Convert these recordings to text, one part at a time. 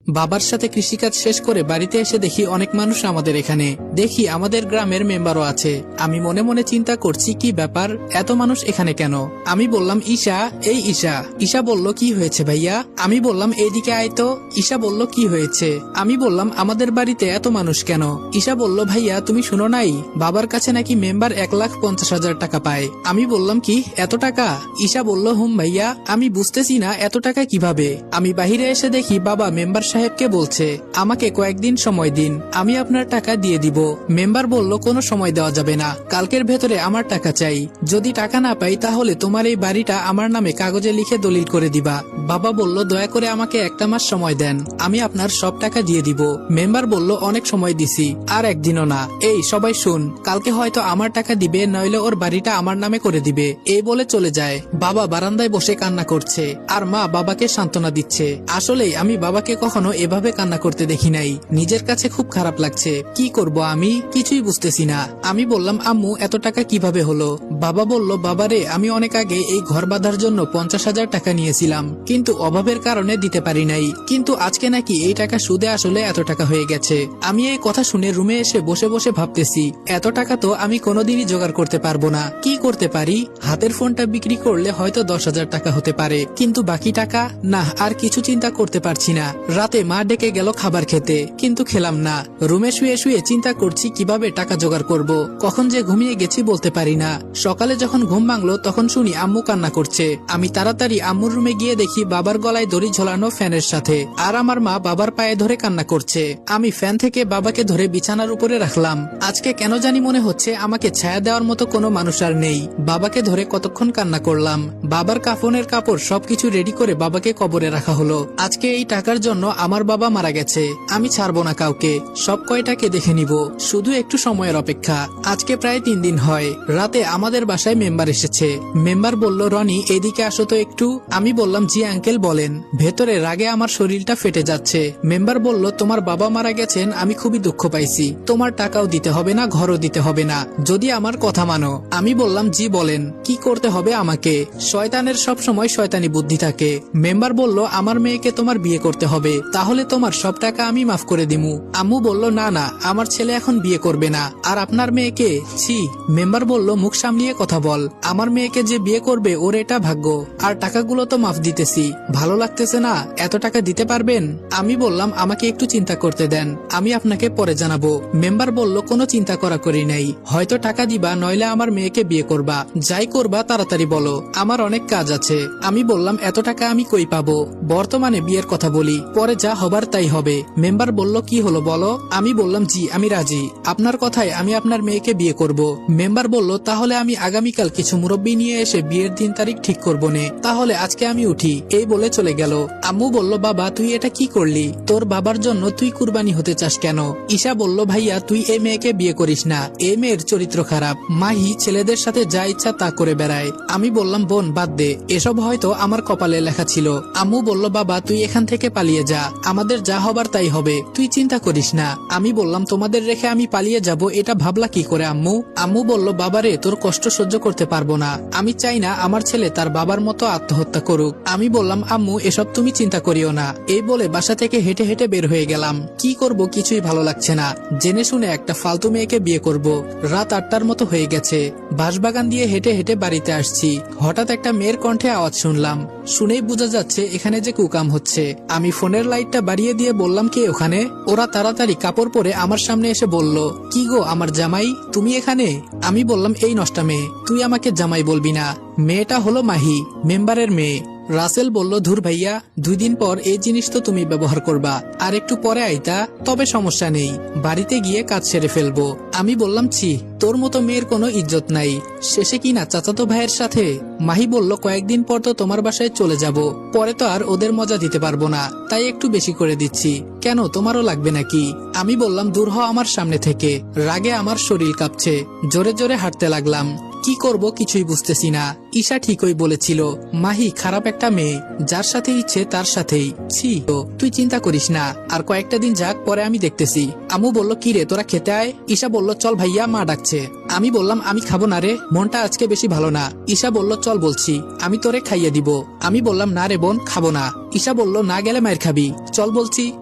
বাবার সাথে কৃষিকাজ শেষ করে বাড়িতে এসে দেখি অনেক মানুষ আমাদের এখানে। দেখি আমাদের গ্রামের মেম্বারও আছে। আমি মনে মনে চিন্তা করছি কি ব্যাপার, এত মানুষ এখানে কেন? আমি বললাম ঈশা, এই ঈশা। ঈশা বলল কি হয়েছে ভাইয়া? আমি বললাম এইদিকে আয় তো। ঈশা বলল কি হয়েছে? আমি বললাম আমাদের বাড়িতে এত মানুষ কেন? ঈশা বলল ভাইয়া তুমি শুনো নাই, বাবার কাছে নাকি মেম্বার 1,50,000 টাকা পায়। আমি বললাম কি এত টাকা? ঈশা বলল হুম ভাইয়া, আমি বুঝতেছি না এত টাকা কিভাবে। আমি বাহিরে এসে দেখি বাবা মেম্বার সাহেবকে বলছে আমাকে কয়েকদিন সময় দিন, আমি আপনার টাকা দিয়ে দিব। মেম্বার বলল কোনো সময় দেওয়া যাবে না, কালকের ভেতরে আমার টাকা চাই। যদি টাকা না পাই তাহলে তোমার এই বাড়িটা আমার নামে কাগজে লিখে দলিল করে দিবা। বাবা বলল দয়া করে আমাকে একটা মাস সময় দেন, আমি আপনার সব টাকা দিয়ে দিব। মেম্বার বলল অনেক সময় দিছি, আর একদিনও না। এই সবাই শুন, কালকে হয়তো আমার টাকা দিবে, নইলে ওর বাড়িটা আমার নামে করে দিবে। এই বলে চলে যায়। বাবা বারান্দায় বসে কান্না করছে, আর মা বাবাকে সান্ত্বনা দিচ্ছে। আসলেই আমি বাবাকে কখনো এভাবে কান্না করতে দেখি নাই। নিজের কাছে খুব খারাপ লাগছে। কি করব আমি কিছুই বুঝতেছি না। আমি বললাম আম্মু এত টাকা কিভাবে হলো? বাবা বলল বাবারে আমি অনেক আগে এই ঘর বাঁধার জন্য 50,000 টাকা নিয়েছিলাম, কিন্তু অভাবের কারণে দিতে পারি নাই। কিন্তু আজকে নাকি এই টাকা সুদে আসলে এত টাকা হয়ে গেছে। আমি এই কথা শুনে রুমে এসে বসে বসে ভাবতেছি এত টাকা তো আমি কোনোদিনই জোগাড় করতে পারবো না। কি করতে পারি? হাতের ফোনটা বিক্রি করলে হয়তো 10,000 টাকা হতে পারে, কিন্তু বাকি টাকা না। আর কিছু চিন্তা করতে পারছি না। রাতে মা ডেকে গেল খাবার খেতে, কিন্তু খেলাম না। রুমে শুয়ে শুয়ে চিন্তা করছি কিভাবে টাকা জোগাড় করব। কখন যে ঘুমিয়ে গেছি বলতে পারি না। সকালে যখন ঘুম ভাঙলো তখন শুনি আম্মু কান্না করছে। আমি তাড়াতাড়ি আম্মুর রুমে গিয়ে দেখি বাবার গলায় দড়ি ঝোলানো ফ্যানের সাথে, আর আমার মা বাবার পায়ে ধরে কান্না করছে। আমি ফ্যান থেকে বাবাকে ধরে বিছানার উপরে রাখলাম। আজকে কেন জানি মনে হচ্ছে আমাকে ছায়া দেওয়ার মতো কোনো মানুষ আর নেই। বাবাকে ধরে কতক্ষণ কান্না করলাম। বাবার কাফনের কাপড় সবকিছু রেডি করে বাবাকে কবরে রাখা হলো। আজকে এই টাকার জন্য আমার বাবা মারা গেছে। আমি ছাড়বো না কাউকে, সব কয়টাকে দেখে নিব। শুধু একটু সময়ের অপেক্ষা। আজকে প্রায় 3 দিন হয়। রাতে আমাদের বাসায় মেম্বার এসেছে। মেম্বার বলল রনি এদিকে আসো তো একটু। আমি বললাম জি আঙ্কেল বলেন। ভেতরে রাগে আমার শরীরটা ফেটে যাচ্ছে। মেম্বার বলল তোমার বাবা মারা গেছেন, আমি খুবই দুঃখ পাইছি। তোমার টাকাও দিতে হবে না, ঘরও দিতে হবে না, যদি আমার কথা মানো। আমি বললাম জি বলেন, কি করতে হবে আমাকে? শয়তানের সব সময় শয়তানি বুদ্ধি থাকে। মেম্বার বলল আমার মেয়েকে তোমার বিয়ে করতে হবে, তাহলে তোমার সব টাকা আমি মাফ করে দিমু। আম্মু বলল না না, আমার ছেলে এখন বিয়ে করবে না। আর আপনার মেয়েকে? ছি। মেম্বার বলল মুখ সামলিয়ে কথা বল। আমার মেয়েকে যে বিয়ে করবে ওর এটা ভাগ্য। আর টাকাগুলো তো মাফ দিতেছি, ভালো লাগতেছে না? এত টাকা দিতে পারবেন? আমি বললাম আমাকে একটু চিন্তা করতে দেন, আমি আপনাকে পরে জানাবো। মেম্বার বলল কোনো চিন্তা করা করি নাই, হয়তো টাকা দিবা নইলে আমার মেয়েকে বিয়ে করবা। যাই করবা তাড়াতাড়ি বলো, আমার অনেক কাজ আছে। আমি বললাম এত টাকা আমি কই পাবো? বর্তমানে বিয়ের কথা বলি, পরে যা হবার তাই হবে। মেম্বার বলল কি হলো বলো। আমি বললাম জি আমি রাজি, আপনার কথায় আমি আপনার মেয়েকে বিয়ে করব। মেম্বার বলল তাহলে আমি আগামীকাল কিছু মুরব্বী নিয়ে এসে বিয়ের দিন তারিখ ঠিক করবো নে, তাহলে আজকে আমি উঠি। এই বলে চলে গেল। আম্মু বলল বাবা তুই এটা কি করলি? তোর বাবার জন্য তুই কুরবানি হতে চাস কেন? ঈশা বলল ভাইয়া তুই এই মেয়েকে বিয়ে করিস না, এই মেয়ের চরিত্র খারাপ। মাহি ছেলেদের সাথে যা ইচ্ছা তা করে বেড়ায়। আমি বললাম বোন বাদ দে, এসব হয়তো আমার কপালে লেখা ছিল। আম্মু বলল বাবা তুই এখান থেকে পালিয়ে যা, আমাদের যা হবার তাই হবে, তুই চিন্তা করিস না। আমি বললাম তোমাদের রেখে আমি পালিয়ে যাব এটা ভাবলা কি করে আম্মু? আম্মু বলল বাবারে তোর কষ্ট সহ্য করতে পারবো না, আমি চাই না আমার ছেলে তার বাবার মতো আত্মহত্যা করুক। আমি বললাম আম্মু এসব তুমি চিন্তা করিও না। এই বলে বাসা থেকে হেঁটে হেঁটে বের হয়ে গেলাম। কি করব কিছুই ভালো লাগছে না। জেনে শুনে একটা ফালতু মেয়েকে বিয়ে করব। রাত 8টার মতো হয়ে গেছে। বাঁশবাগান দিয়ে হেঁটে হেঁটে বাড়িতে আসছি। হঠাৎ একটা মেয়ের কণ্ঠে আওয়াজ শুনলাম। শুনেই বোঝা যাচ্ছে এখানে যে কুকাম হচ্ছে। আমি ফোনের লাইটটা বাড়িয়ে দিয়ে বললাম কে ওখানে? ওরা তাড়াতাড়ি কাপড় পরে আমার সামনে এসে বলল কি গো আমার জামাই, তুমি এখানে? আমি বললাম এই নষ্টা মেয়ে, তুই আমাকে জামাই বলবি না। মেয়েটা হলো মাহি, মেম্বারের মেয়ে। রাসেল বলল ধুর ভাইয়া, 2 দিন পর এই জিনিস তো তুমি ব্যবহার করবা, আর একটু পরে আইতা তবে সমস্যা নেই, বাড়িতে গিয়ে কাজ সেরে ফেলবো। আমি বললাম ছি, তোর মতো মেয়ের কোনো ইজ্জত নাই, শেষে কিনা চাচাতো ভাইয়ের সাথে। মাহি বলল কয়েকদিন পর তো তোমার বাসায় চলে যাব, পরে তো আর ওদের মজা দিতে পারবো না, তাই একটু বেশি করে দিচ্ছি। কেন তোমারও লাগবে নাকি? আমি বললাম দূর হ আমার সামনে থেকে। রাগে আমার শরীর কাঁপছে, জোরে জোরে হাঁটতে লাগলাম। কি করব কিছুই বুঝতেছি না। ঈশা ঠিকই বলেছিল, মাহি খারাপ একটা মেয়ে, যার সাথে ইচ্ছে তার সাথেই। ছি, তুই চিন্তা করিস না, আর কয়েকটা দিন যাক পরে আমি দেখতেছি। আম্মু বলল কি রে তোরা খেতে আয়। ঈশা বলল চল ভাইয়া মা ডাকছে। আমি বললাম আমি খাবো না রে, মনটা আজকে বেশি ভালো না। ঈশা বলল চল বলছি, আমি তোরে খাইয়ে দিব। আমি বললাম না রে বোন, খাবো না। ঈশা বলল না গেলে মায়ের খাবি, চল বলছি।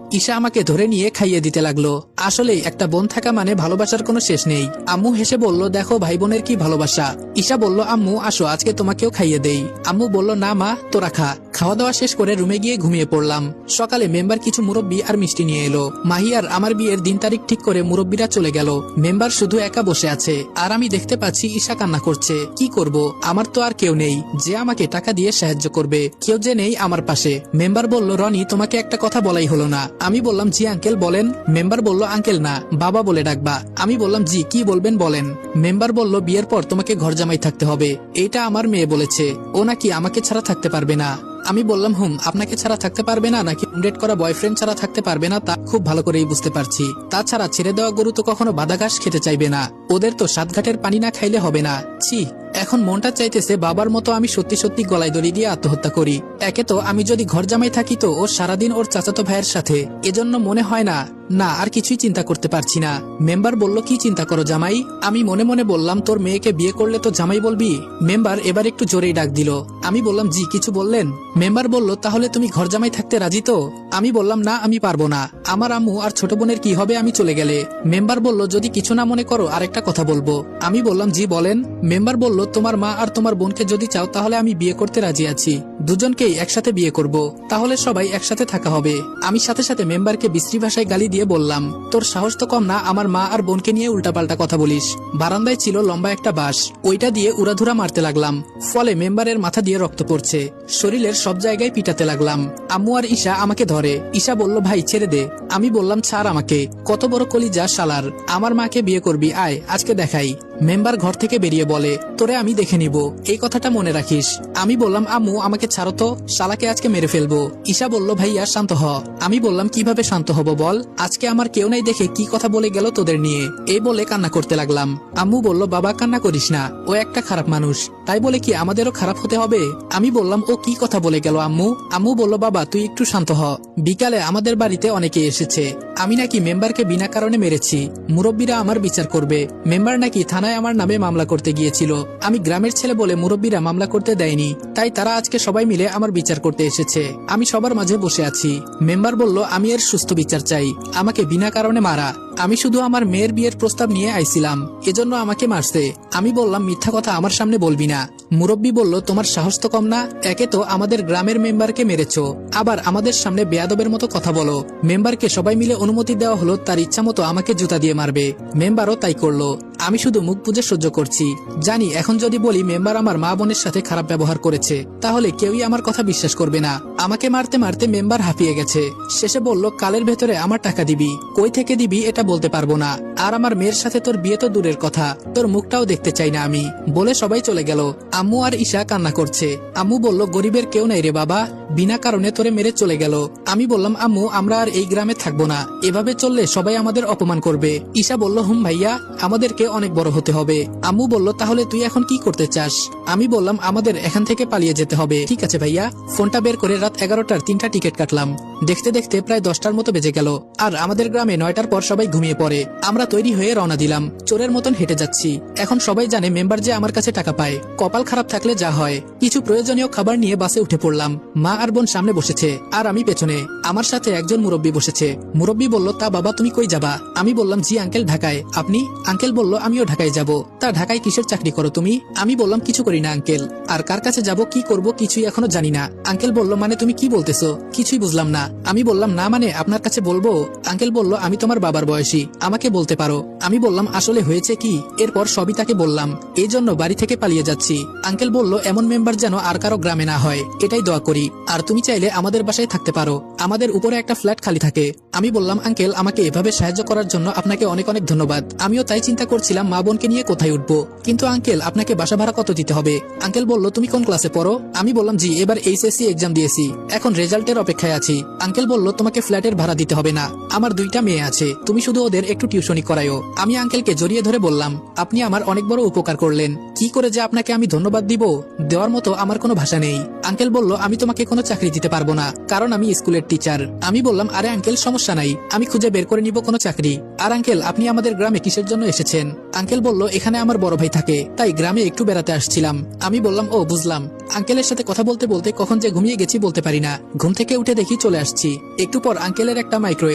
ঈশা আমাকে ধরে নিয়ে খাইয়ে দিতে লাগলো। আসলে একটা বোন থাকা মানে ভালোবাসার কোনো শেষ নেই। আম্মু হেসে বলল দেখো ভাই বোনের কি ভালোবাসা। ঈশা বলল আম্মু আসো আজকে তোমাকেও খাইয়ে দেই। আম্মু বলল না মা তোরা খা। খাওয়া দাওয়া শেষ করে রুমে গিয়ে ঘুমিয়ে পড়লাম। সকালে মেম্বার কিছু মুরব্বি আর মিষ্টি নিয়ে এলো। মাহি আর আমার বিয়ের দিন তারিখ ঠিক করে মুরব্বিরা চলে গেল। মেম্বার শুধু একা বসে আছে আর আমি দেখতে পাচ্ছি ঈশা কান্না করছে। কি করব, আমার তো আর কেউ নেই যে আমাকে টাকা দিয়ে সাহায্য করবে, কেউ যে নেই আমার পাশে। মেম্বার বলল রনি তোমাকে একটা কথা বলাই হলো না। আমি বললাম জি আঙ্কেল বলেন। মেম্বার বলল আঙ্কেল না বাবা বলে ডাকবা। আমি বললাম জি কি বলবেন বলেন। মেম্বার বলল বিয়ের পর তোমাকে ঘর জামাই থাকতে হবে, এটা আমার মেয়ে বলেছে, ও নাকি আমাকে ছাড়া থাকতে পারবে না। আমি বললাম আপনাকে ছাড়া থাকতে পারবে না নাকি ডেট করা বয়ফ্রেন্ড ছাড়া থাকতে পারবে না তা খুব ভালো করেই বুঝতে পারছি। তাছাড়া ছেড়ে দেওয়া গরু তো কখনো বাদা ঘাস খেতে চাইবে না, ওদের তো সাতঘাটের পানি না খাইলে হবে না। ছি, এখন মনটা চাইতেছে বাবার মতো আমি সত্যি সত্যি গলায় দড়ি দিয়ে আত্মহত্যা করি। একে তো আমি যদি ঘর জামাই থাকি তো ও সারাদিন ওর চাচাতো ভাইয়ের সাথে, এজন্য মনে হয় না না আর কিছুই চিন্তা করতে পারছি না। মেম্বার বলল কি চিন্তা করো জামাই? আমি মনে মনে বললাম তোর মেয়েকে বিয়ে করলে তো জামাই বলবি। মেম্বার এবার একটু জোরেই ডাক দিল। আমি বললাম জি কিছু বললেন? মেম্বার বলল তাহলে তুমি ঘর জামাই থাকতে রাজি তো? আমি বললাম না আমি পারবো না, আমার আম্মু আর ছোট বোনের কি হবে আমি চলে গেলে। মেম্বার বলল যদি কিছু না মনে করো আরেকটা কথা বলবো। আমি বললাম জি বলেন। মেম্বার বলল তোমার মা আর তোমার বোনকে যদি চাও তাহলে আমি বিয়ে করতে রাজি আছি, দুজনকেই একসাথে বিয়ে করব, তাহলে সবাই একসাথে থাকা হবে। আমি সাথে সাথে মেম্বারকে বিশ্রী ভাষায় গালি দিয়ে বললাম তোর সাহস তো কম না আমার মা আর বোনকে নিয়ে উল্টাপাল্টা কথা বলিস। বারান্দায় ছিল লম্বা একটা বাঁশ, ওইটা দিয়ে উড়াধুরা মারতে লাগলাম, ফলে মেম্বারের মাথা দিয়ে রক্ত পড়ছে। শরীরের সব জায়গায় পিটাতে লাগলাম। আম্মু আর ঈশা আমাকে ধরে। ঈশা বলল ভাই ছেড়ে দে। আমি বললাম ছাড় আমাকে, কত বড় কলিজা শালার, আমার মাকে বিয়ে করবি, আয় আজকে দেখাই। মেম্বার ঘর থেকে বেরিয়ে বলে তোরে আমি দেখে নিব, এই কথাটা মনে রাখিস। আমি বললাম আম্মু আমাকে ছাড়ো তো, শালাকে আজকে মেরে ফেলবো। ঈশা বলল ভাইয়া শান্ত হ। আমি বললাম কিভাবে শান্ত হব বল, আজকে আমার কেউ নাই দেখে কি কথা বলে গেল তোদের নিয়ে, এই বলে কান্না করতে লাগলাম। আম্মু বলল বাবা কান্না করিস না, ও একটা খারাপ মানুষ, তাই বলে কি আমাদেরও খারাপ হতে হবে? আমি বললাম ও কি কথা বলে গেল আম্মু? আম্মু বলল বাবা তুই একটু শান্ত হ, বিকালে আমাদের বাড়িতে অনেকে এসেছে, আমি নাকি মেম্বারকে বিনা কারণে মেরেছি, মুরব্বীরা আমার বিচার করবে। মেম্বার নাকি থানায় আমার নামে মামলা করতে গিয়েছিল, আমি গ্রামের ছেলে বলে মুরব্বীরা মামলা করতে দেয়নি, তাই তারা আজকে সবাই মিলে আমার বিচার করতে এসেছে। আমি সবার মাঝে বসে আছি। মেম্বার বলল আমি এর সুস্থ বিচার চাই, আমাকে বিনা কারণে মারা, আমি শুধু আমার মেয়ের বিয়ের প্রস্তাব নিয়ে আইছিলাম, এজন্য আমাকে মারছে। আমি বললাম মিথ্যা কথা আমার সামনে বলবি না। মুরব্বী বলল তোমার সাহস তো কম না, একে তো আমাদের গ্রামের মেম্বারকে মেরেছো, আবার আমাদের সামনে বেয়াদবের মতো কথা বলো। মেম্বারকে সবাই মিলে অনুমতি দেওয়া হলো তার ইচ্ছা মতো আমাকে জুতা দিয়ে মারবে, মেম্বারও তাই করলো। আমি শুধু মুখ বুজে সহ্য করছি, জানি এখন যদি বলি মেম্বার আমার মা বোনের সাথে খারাপ ব্যবহার করেছে তাহলে কেউই আমার কথা বিশ্বাস করবে না। আমাকে মারতে মারতে মেম্বার হাঁপিয়ে গেছে, শেষে বলল কালের ভেতরে আমার টাকা দিবি, কই থেকে দিবি এটা বলতে পারবো না, আর আমার মেয়ের সাথে তোর বিয়ে তো দূরের কথা, তোর মুখটাও দেখতে চাই না আমি, বলে সবাই চলে গেল। আম্মু আর ঈশা কান্না করছে। আম্মু বলল গরিবের কেউ নাই রে বাবা, বিনা কারণে তোরে মেরে চলে গেল। আমি বললাম আম্মু আমরা আর এই গ্রামে থাকবো না, এভাবে চললে সবাই আমাদের অপমান করবে। ঈশা বলল ভাইয়া আমাদেরকে অনেক বড় হতে হবে। আম্মু বলল তাহলে তুই এখন কি করতে চাস? আমি বললাম আমাদের এখান থেকে পালিয়ে যেতে হবে। ঠিক আছে ভাইয়া। ফোনটা বের করে রাত 11টার 3টা টিকিট কাটলাম। দেখতে দেখতে প্রায় 10টার মতো বেজে গেল, আর আমাদের গ্রামে 9টার পর সবাই ঘুমিয়ে পড়ে। আমরা তৈরি হয়ে রওনা দিলাম, চোরের মতন হেঁটে যাচ্ছি। এখন সবাই জানে মেম্বার যে আমার কাছে টাকা পায়, কপাল খারাপ থাকলে যা হয়। কিছু প্রয়োজনীয় খাবার নিয়ে বাসে উঠে পড়লাম। মা আর বোন সামনে বসেছে আর আমি পেছনে, আমার সাথে একজন মুরব্বী বসেছে। মুরব্বী বলল তা বাবা তুমি কই যাবা? আমি বললাম জি আঙ্কেল ঢাকায়। আপনি? আঙ্কেল বলল আমিও ঢাকায় যাব। তা ঢাকায় কিসের চাকরি করো তুমি? আমি বললাম কিছু করি না আঙ্কেল। আর কার কাছে যাব কি করব কিছুই এখনো জানি না। আঙ্কেল বলল মানে তুমি কি বলতেছো? কিছুই বুঝলাম না। আমি বললাম না মানে আপনার কাছে বলবো? আঙ্কেল বলল আমি তোমার বাবার বয়সী, আমাকে বলতে পারো। আমি বললাম আসলে হয়েছে কি, এরপর সবই তাকে বললাম, এই জন্য বাড়ি থেকে পালিয়ে যাচ্ছি। আঙ্কেল বলল এমন মেম্বার যেন আর কারো গ্রামে না হয়, এটাই দোয়া করি। আর তুমি চাইলে আমাদের বাসায় থাকতে পারো, আমাদের উপরে একটা ফ্ল্যাট খালি থাকে। আমি বললাম আঙ্কেল আমাকে এভাবে সাহায্য করার জন্য আপনাকে অনেক অনেক ধন্যবাদ। আমিও তাই চিন্তা করছিলাম মা বোনকে নিয়ে কোথায় উঠবো, কিন্তু আঙ্কেল আপনাকে বাসা ভাড়া কত দিতে হবে? আঙ্কেল বলল তুমি কোন ক্লাসে পড়ো? আমি বললাম জি এবার এইচএসসি এক্সাম দিয়েছি, এখন রেজাল্টের অপেক্ষায় আছি। আঙ্কেল বলল তোমাকে ফ্ল্যাটের ভাড়া দিতে হবে না, আমার 2টা মেয়ে আছে, তুমি শুধু ওদের একটু টিউশনি করায়ো। আমি আঙ্কেলকে জড়িয়ে ধরে বললাম, আপনি আমার অনেক বড় উপকার করলেন, কি করে যে আপনাকে আমি ধন্যবাদ দিব, দেওয়ার মতো আমার কোনো ভাষা নেই। আঙ্কেল বলল আমি তোমাকে কোনো চাকরি দিতে পারবো না, কারণ আমি স্কুলের টিচার। আমি বললাম আরে আঙ্কেল সমস্যা নাই, আমি খুঁজে বের করে নিব কোনো চাকরি। আর আঙ্কেল আপনি আমাদের গ্রামে কিসের জন্য এসেছেন? আঙ্কেল বলল এখানে আমার বড় ভাই থাকে, তাই গ্রামে একটু বেড়াতে আসছিলাম। আমি বললাম ও বুঝলাম। আঙ্কেলের সাথে কথা বলতে বলতে কখন যে ঘুমিয়ে গেছি বলতে পারি না। ঘুম থেকে উঠে দেখি চলে আসছি। একটু পর আঙ্কেলের একটা মাইক্রো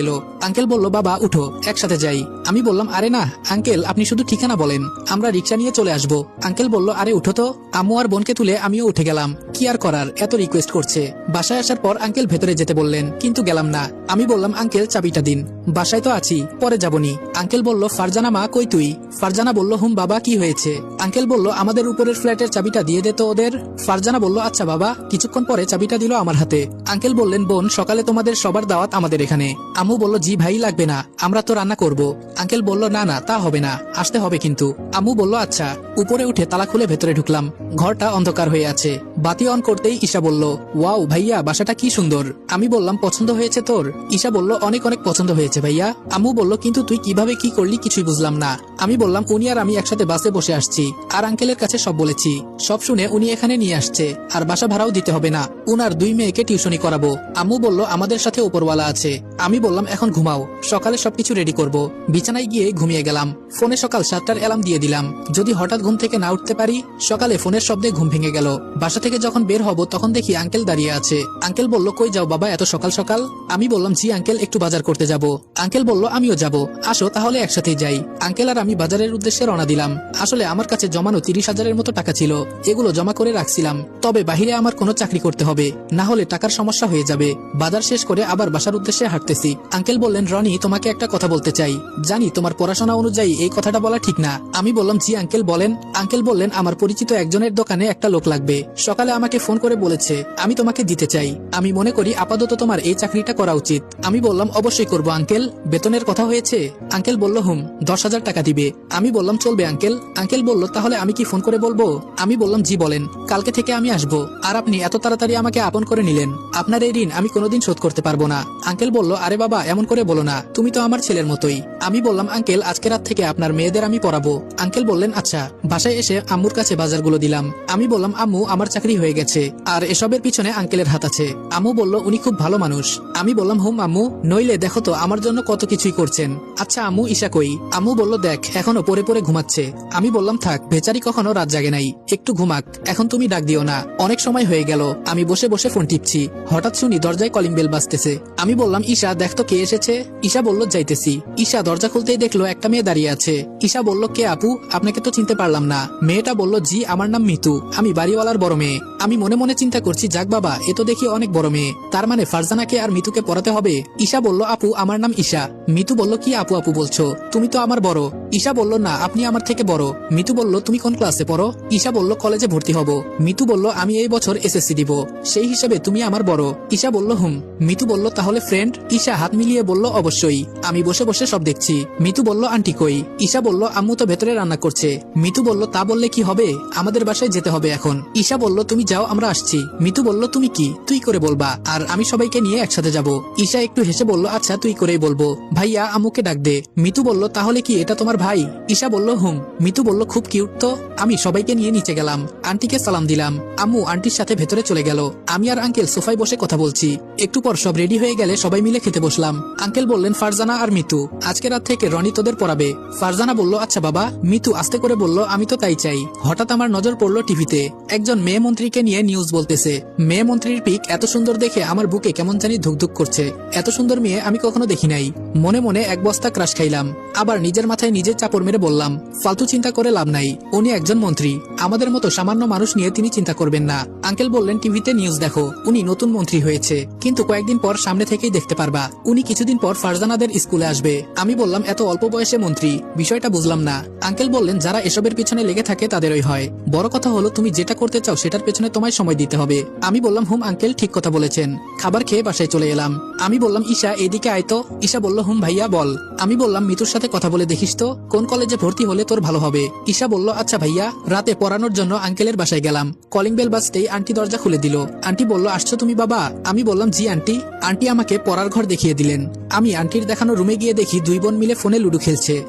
এলো। আঙ্কেল বলল বাবা উঠো, একসাথে যাই। আমি বললাম আরে না আঙ্কেল, আপনি শুধু ঠিকানা বলেন, আমরা রিক্সা নিয়ে চলে আসবো। আঙ্কেল বলল আরে উঠো তো। আম্মু আর বোনকে তুলে আমিও উঠে গেলাম। কি আর করার, এত রিকোয়েস্ট করছে। বাসায় আসার পর আঙ্কেল ভেতরে যেতে বললেন, কিন্তু গেলাম না। আমি বললাম আঙ্কেল চাবিটা দিন। বাসায় তো আছি, পরে যাবনি। আঙ্কেল বলল ফারজানা মা কই তুই? ফারজানা বলল হুম বাবা কি হয়েছে? আঙ্কেল বলল আমাদের উপরের ফ্ল্যাটের চাবিটা দিয়ে দে তো ওদের। ফারজানা বলল আচ্ছা বাবা। কিছুক্ষণ পরে চাবিটা দিল আমার হাতে। আঙ্কেল বললেন বোন সকালে তোমাদের সবার দাওয়াত আমাদের এখানে। আম্মু বলল জি ভাই লাগবে না, আমরা তো রান্না করব। আঙ্কেল বলল না না তা হবে না, আসতে হবে কিন্তু। আম্মু বলল আচ্ছা। উপরে উঠে তালা খুলে ভেতরে ঢুকলাম। ঘরটা অন্ধকার হয়ে আছে। বাতি অন করতেই ঈশা বলল ওয়াও ভাইয়া বাসাটা কি সুন্দর। আমি বললাম পছন্দ হয়েছে তোর? ঈশা বলল অনেক অনেক পছন্দ হয়েছে ভাইয়া। আম্মু বলল কিন্তু তুই কিভাবে কি করলি কিছুই বুঝলাম না। আমি বললাম উনি আর আমি একসাথে বাসে বসে আসছি, আর আঙ্কেলের কাছে সব বলেছি। সব শুনে উনি এখানে নিয়ে আসছে, আর বাসা ভাড়াও দিতে হবে না, উনার 2 মেয়েকে টিউশনি করাবো। আম্মু বলল আমাদের সাথে উপরওয়ালা আছে। আমি বললাম এখন ঘুমাও, সকালে সবকিছু রেডি করব। বিছানায় গিয়ে ঘুমিয়ে গেলাম। ফোনে সকাল 7টার অ্যালার্ম দিয়ে দিলাম, যদি হঠাৎ ঘুম থেকে না উঠতে পারি। সকালে ফোনের শব্দে ঘুম ভেঙে গেল। বাসা থেকে যখন বের হব তখন দেখি আঙ্কেল দাঁড়িয়ে আছে। আঙ্কেল বলল কই যাও বাবা এত সকাল সকাল? আমি বললাম জি আঙ্কেল একটু বাজার করতে যাব। আঙ্কেল বলল আমিও যাব, আসো তাহলে একসাথেই যাই। আঙ্কেল আর আমি বাজারের উদ্দেশ্যে রওনা দিলাম। আসলে আমার কাছে জমানো 30,000-এর মতো টাকা ছিল, এগুলো জমা করে রাখছিলাম। তবে বাহিরে আমার কোনো চাকরি করতে হবে, না হলে টাকার সমস্যা হয়ে যাবে। বাজার শেষ করে আবার বাসার উদ্দেশ্যে হাঁটতেছি। আঙ্কেল বললেন রনি তোমাকে একটা কথা বলতে চাই, জানি তোমার পড়াশোনা অনুযায়ী এই কথাটা বলা ঠিক না। আমি বললাম জি আঙ্কেল বলেন। আঙ্কেল বললেন আমার পরিচিত একজনের দোকানে একটা লোক লাগবে, সকালে আমাকে ফোন করে বলেছে আমি তোমাকে দিতে চাই। আমি মনে করি আপাতত তোমার এই চাকরিটা করা উচিত। আমি বললাম অবশ্যই করব আঙ্কেল। বেতনের কথা হয়েছে? আঙ্কেল বলল হুম 10,000 টাকা দিবে। আমি বললাম চলবে আঙ্কেল। আঙ্কেল বলল তাহলে আমি কি ফোন করে বলবো? আমি বললাম জি বলেন, কালকে থেকে আমি আসবো। আর আপনি এত তাড়াতাড়ি আমাকে আপন করে নিলেন, আপনার এই ঋণ আমি কোনোদিন শোধ করতে পারবো না। আঙ্কেল বলল আরে বাবা এমন করে বলো না, তুমি তো আমার ছেলের মতোই। আমি বললাম আঙ্কেল আজকে রাত থেকে আপনার মেয়েদের আমি পড়াবো। আঙ্কেল বললেন আচ্ছা। বাসায় এসে আম্মুর কাছে বাজারগুলো দিলাম। আমি বললাম আম্মু আমার চাকরি হয়ে গেছে, আর এসবের পিছনে আঙ্কেলের হাত আছে। আম্মু বলল উনি খুব ভালো মানুষ। আমি বললাম হুম আম্মু, নইলে দেখো তো আমার জন্য কত কিছুই করছেন। আচ্ছা আম্মু ঈশা কই? আম্মু বলল দেখ এখনো পড়ে পড়ে ঘুমাচ্ছে। আমি বললাম থাক, বেচারি কখনো রাত জাগে নাই, একটু ঘুমাক, এখন তুমি ডাক দিও না, অনেক সময় হয়ে গেল। আমি বসে বসে ফোন টিপছি, হঠাৎ শুনি দরজায় কলিং বেল বাজতেছে। আমি বললাম ঈশা দেখ তো কে এসেছে। ঈশা বলল যাইতেছি। ঈশা দরজা খুলতেই দেখলো একটা মেয়ে দাঁড়িয়ে আছে। ঈশা বলল কে আপু, আপনাকে তো চিনতে পারলাম না। মেয়েটা বলল জি আমার নাম মিতু, আমি বাড়িওয়ালার বড় মেয়ে। আমি মনে মনে চিন্তা করছি যাক বাবা এ তো দেখি অনেক বড় মেয়ে, তার মানে ফারজানাকে আর মিতুকে পড়াতে হবে। ঈশা বলল আপু আমার নাম ঈশা। মিতু বলল কি আপু আপু বলছো, তুমি তো আমার বড়। ঈশা বলল না আপনি আমার থেকে বড়। মিতু বলল তুমি কোন ক্লাসে পড়ো? ঈশা বলল কলেজে ভর্তি হব। মিতু বলল আমি এই বছর এসএসসি দিব, সেই হিসেবে তুমি আমার বড়। ঈশা বলল হুম। মিতু বলল তাহলে ফ্রেন্ড? ঈশা হাত মিলিয়ে বলল অবশ্যই। আমি বসে বসে সব দেখছি। মিতু বলল আন্টি কই? ঈশা বলল আম্মু তো ভেতরে রান্না করছে। মিতু বলল তা বললে কি হবে, আমাদের বাসায় যেতে হবে এখন। ঈশা বলল তুমি যাও আমরা আসছি। মিতু বলল তুমি কি তুই করে বলবা, আর আমি সবাইকে নিয়ে একসাথে যাব। ঈশা একটু হেসে বলল আচ্ছা তুই করেই বলবো। ভাইয়া আম্মুকে ডাক দে। মিতু বলল তাহলে কি এটা তোমার ভাই? ঈশা বলল হুম। মিতু বলল খুব কিউট তো। আমি সবাইকে নিয়ে নিচে গেলাম, আন্টিকে সালাম দিলাম। আম্মু আন্টির সাথে ভেতরে চলে গেল। আমি আর আঙ্কেল সোফায় বসে কথা বলছি। একটু পর সব রেডি হয়ে গেলে সবাই মিলে খেতে বসলাম। আঙ্কেল বললেন ফারজানা আর মিতু আজকে রাত থেকে রনি তোদের পড়াবে। ফারজানা বলল আচ্ছা বাবা। মিতু আস্তে করে বলল আমি তো তাই চাই। হঠাৎ আমার নজর পড়লো টিভিতে, একজন মেয়ে মন্ত্রীকে নিয়ে নিউজ বলতেছে। মেয়ে মন্ত্রীর পিক এত সুন্দর দেখে আমার বুকে কেমন জানি ধুকধুক করছে। এত সুন্দর মেয়ে আমি কখনো দেখি নাই। মনে মনে এক বস্তা ক্রাশ খাইলাম, আবার নিজের মাথায় নিজে চাপড় মেরে বললাম ফালতু চিন্তা করে লাভ নাই, উনি একজন মন্ত্রী, আমাদের মতো সামান্য মানুষ নিয়ে তিনি চিন্তা করবেন না। আঙ্কেল বললেন টিভিতে নিউজ দেখো, উনি নতুন মন্ত্রী হয়েছে, কিন্তু কয়েকদিন পর সামনে থেকেই দেখতে পারবা। উনি কিছুদিন পর ফারজানাদের স্কুলে আসবে। আমি বললাম এত অল্প বয়সে মন্ত্রী, বিষয়টা বুঝলাম না। আঙ্কেল বললেন যারা এসবের পিছনে লেগে থাকে তাদেরই হয়, বড় কথা হলো তুমি যেটা করতে চাও সেটার পেছনে তোমায় সময় দিতে হবে। আমি বললাম হুম আঙ্কেল ঠিক কথা বলেছেন। খাবার খেয়ে বাসায় চলে এলাম। আমি বললাম ঈশা এদিকে আয় তো। ঈশা বলল হুম ভাইয়া বল। আমি বললাম মিতুর সাথে কথা বলে দেখিস তো কোন কলেজে ভর্তি হলে তোর ভালো হবে। ঈশা বলল আচ্ছা ভাইয়া। রাতে পড়ানোর জন্য আঙ্কেলের বাসায় গেলাম। কলিং বেল বাজতেই আন্টি দরজা খুলে দিল। আন্টি বলল আসছো তুমি বাবা? আমি বললাম জি আন্টি। আন্টি আমাকে পড়ার ঘর দেখিয়ে দিলেন। আমি আন্টির দেখানো রুমে গিয়ে দেখি দুই বোন মিলে ফোনে লুডো খেলছে।